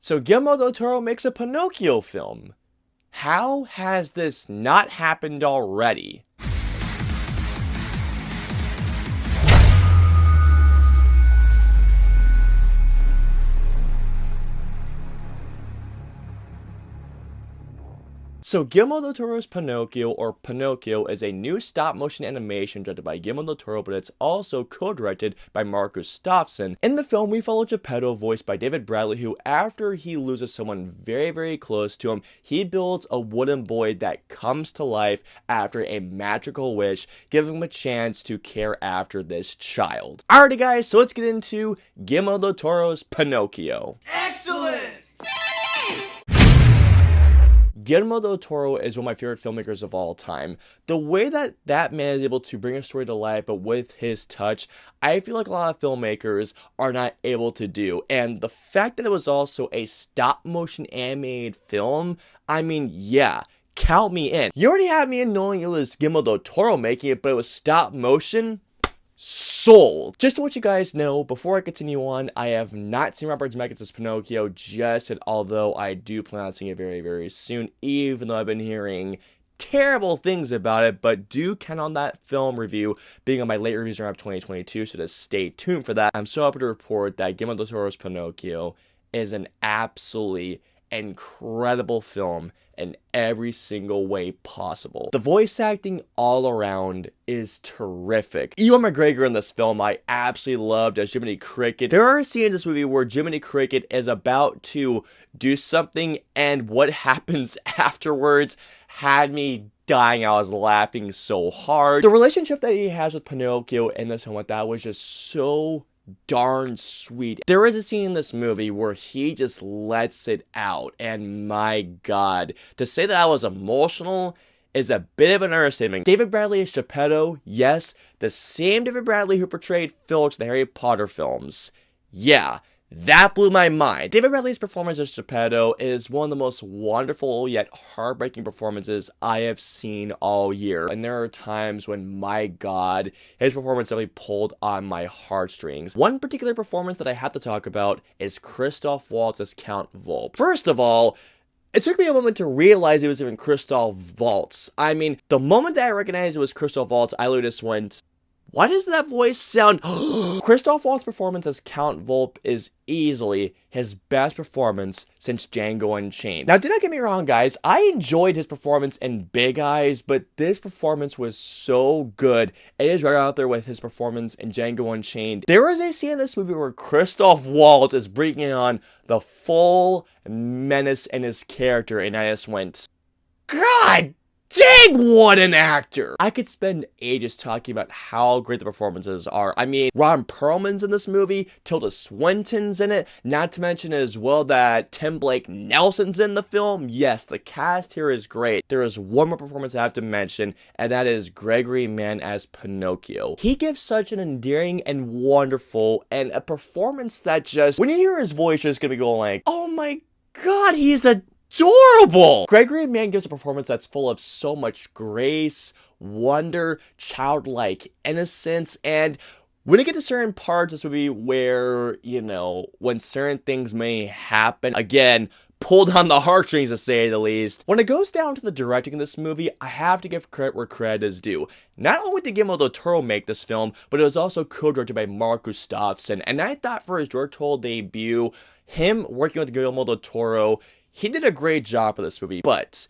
So Guillermo del Toro makes a Pinocchio film. How has this not happened already? So Guillermo del Toro's Pinocchio, or Pinocchio, is a new stop-motion animation directed by Guillermo del Toro, but it's also co-directed by Mark Gustafsson. In the film, we follow Geppetto, voiced by David Bradley, who, after he loses someone very, very close to him, he builds a wooden boy that comes to life after a magical wish, giving him a chance to care after this child. Alrighty guys, so let's get into Guillermo del Toro's Pinocchio. Excellent! Guillermo del Toro is one of my favorite filmmakers of all time. The way that that man is able to bring a story to life, but with his touch, I feel like a lot of filmmakers are not able to do. And the fact that it was also a stop-motion animated film, I mean, yeah, count me in. You already had me in knowing it was Guillermo del Toro making it, but it was stop-motion. Sold! Just to let you guys know, before I continue on, I have not seen Robert Zemeckis' Pinocchio just yet, although I do plan on seeing it very, very soon, even though I've been hearing terrible things about it, but do count on that film review being on my late reviews around 2022, so just stay tuned for that. I'm so happy to report that Guillermo del Toro's Pinocchio is an absolutely incredible film in every single way possible. The voice acting all around is terrific. Ewan McGregor in this film I absolutely loved as Jiminy Cricket. There are scenes in this movie where Jiminy Cricket is about to do something, and what happens afterwards had me dying. I was laughing so hard. The relationship that he has with Pinocchio in this film, that was just so darn sweet. There is a scene in this movie where he just lets it out, and my god, to say that I was emotional is a bit of an understatement. David Bradley is Geppetto, yes, the same David Bradley who portrayed Filch in the Harry Potter films. Yeah, that blew my mind. David Bradley's performance as Geppetto is one of the most wonderful yet heartbreaking performances I have seen all year. And there are times when, my god, his performance really pulled on my heartstrings. One particular performance that I have to talk about is Christoph Waltz as Count Volp. First of all, it took me a moment to realize it was even Christoph Waltz. I mean, the moment that I recognized it was Christoph Waltz, I literally just went, why does that voice sound... Christoph Waltz's performance as Count Volp is easily his best performance since Django Unchained. Now, do not get me wrong, guys. I enjoyed his performance in Big Eyes, but this performance was so good. It is right out there with his performance in Django Unchained. There is a scene in this movie where Christoph Waltz is bringing on the full menace in his character, and I just went, God dang, what an actor! I could spend ages talking about how great the performances are. I mean, Ron Perlman's in this movie, Tilda Swinton's in it, not to mention as well that Tim Blake Nelson's in the film. Yes, the cast here is great. There is one more performance I have to mention, and that is Gregory Mann as Pinocchio. He gives such an endearing and wonderful, and a performance that just, when you hear his voice, you're just gonna be going like, oh my god, he's adorable! Gregory Mann gives a performance that's full of so much grace, wonder, childlike innocence, and when you get to certain parts of this movie where, you know, when certain things may happen, again, pulled on the heartstrings to say the least. When it goes down to the directing of this movie, I have to give credit where credit is due. Not only did Guillermo del Toro make this film, but it was also co-directed by Mark Gustafsson, and I thought for his directorial debut, him working with Guillermo del Toro, he did a great job of this movie. But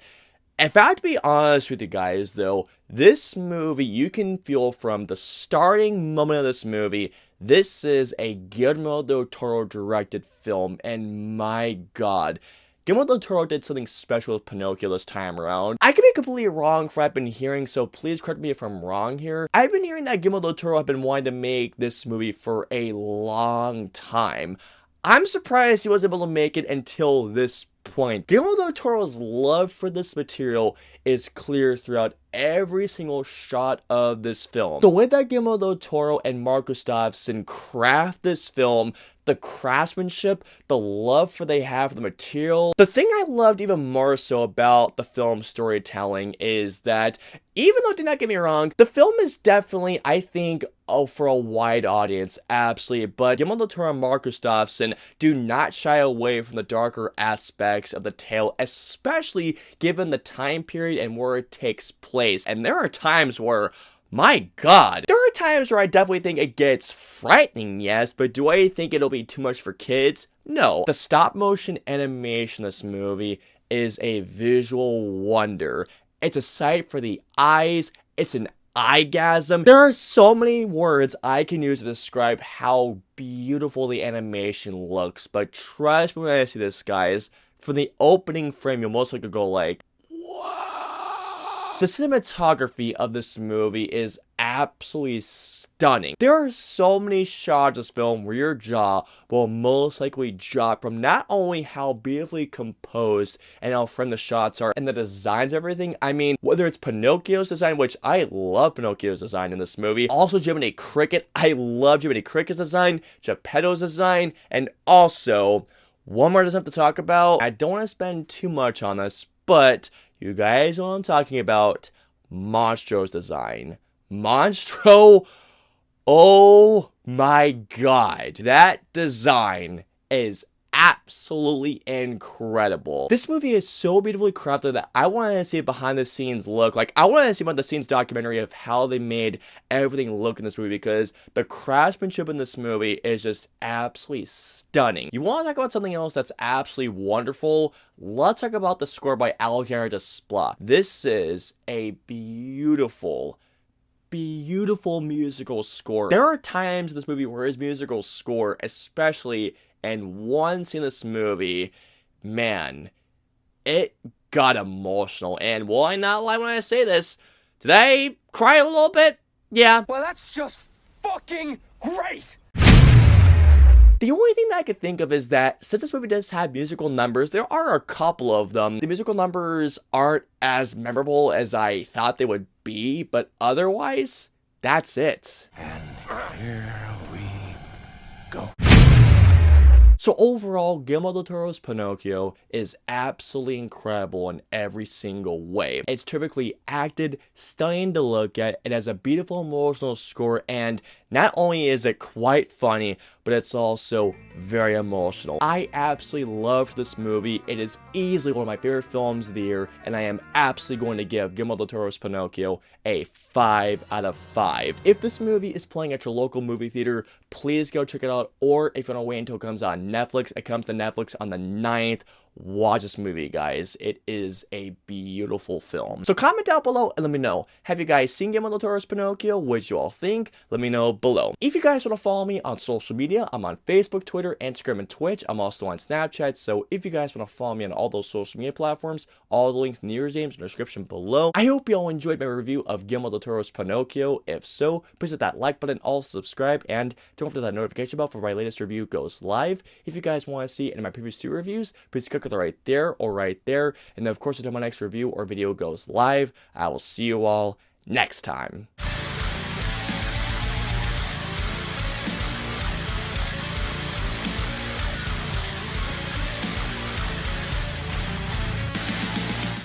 if I have to be honest with you guys, though, this movie, you can feel from the starting moment of this movie, this is a Guillermo del Toro directed film, and my god, Guillermo del Toro did something special with Pinocchio this time around. I could be completely wrong for what I've been hearing, so please correct me if I'm wrong here. I've been hearing that Guillermo del Toro had been wanting to make this movie for a long time. I'm surprised he was able to make it until this point. Guillermo del Toro's love for this material is clear throughout every single shot of this film. The way that Guillermo del Toro and Mark Gustafson craft this film, the craftsmanship, the love for they have for the material. The thing I loved even more so about the film storytelling is that, even though, do not get me wrong, the film is definitely, I think, for a wide audience, absolutely, but Guillermo del Toro and Mark Gustafson do not shy away from the darker aspects of the tale, especially given the time period and where it takes place. And there are times where, my god, there are times where I definitely think it gets frightening, yes, but do I think it'll be too much for kids? No. The stop motion animation in this movie is a visual wonder. It's a sight for the eyes. It's an eyegasm. There are so many words I can use to describe how beautiful the animation looks, but trust me when I see this, guys, from the opening frame, you'll most likely go like, the cinematography of this movie is absolutely stunning. There are so many shots of this film where your jaw will most likely drop from not only how beautifully composed and how framed the shots are and the designs of everything. I mean, whether it's Pinocchio's design, which I love Pinocchio's design in this movie. Also Jiminy Cricket. I love Jiminy Cricket's design, Geppetto's design, and also one more I just have to talk about. I don't want to spend too much on this, but you guys know what I'm talking about. Monstro's design. Monstro, oh my god. That design is absolutely incredible. This movie is so beautifully crafted that I wanted to see a behind the scenes look. Like, I wanted to see behind the scenes documentary of how they made everything look in this movie, because the craftsmanship in this movie is just absolutely stunning. You want to talk about something else that's absolutely wonderful? Let's talk about the score by Alexander Desplat. This is a beautiful musical score. There are times in this movie where his musical score, especially in one scene in this movie, man, it got emotional. And will I not lie when I say this? Did I cry a little bit? Yeah. Well, that's just fucking great! The only thing that I could think of is that since this movie does have musical numbers, there are a couple of them. The musical numbers aren't as memorable as I thought they would be, but otherwise, that's it. And here we go. So overall, Guillermo del Toro's Pinocchio is absolutely incredible in every single way. It's terrifically acted, stunning to look at, it has a beautiful emotional score, and not only is it quite funny, but it's also very emotional. I absolutely loved this movie. It is easily one of my favorite films of the year, and I am absolutely going to give Guillermo del Toro's Pinocchio a 5 out of 5. If this movie is playing at your local movie theater, please go check it out, or if you want to wait until it comes on Netflix, it comes to Netflix on the 9th. Watch this movie, guys. It is a beautiful film. So comment down below and let me know. Have you guys seen Guillermo del Toro's Pinocchio? What do you all think? Let me know below. If you guys want to follow me on social media, I'm on Facebook, Twitter, Instagram, and Twitch. I'm also on Snapchat. So if you guys want to follow me on all those social media platforms, all the links in the username in the description below. I hope you all enjoyed my review of Guillermo del Toro's Pinocchio. If so, please hit that like button, also subscribe, and don't forget that notification bell for my latest review goes live. If you guys want to see any of my previous 2 reviews, please click either right there or right there. And of course, until my next review or video goes live, I will see you all next time.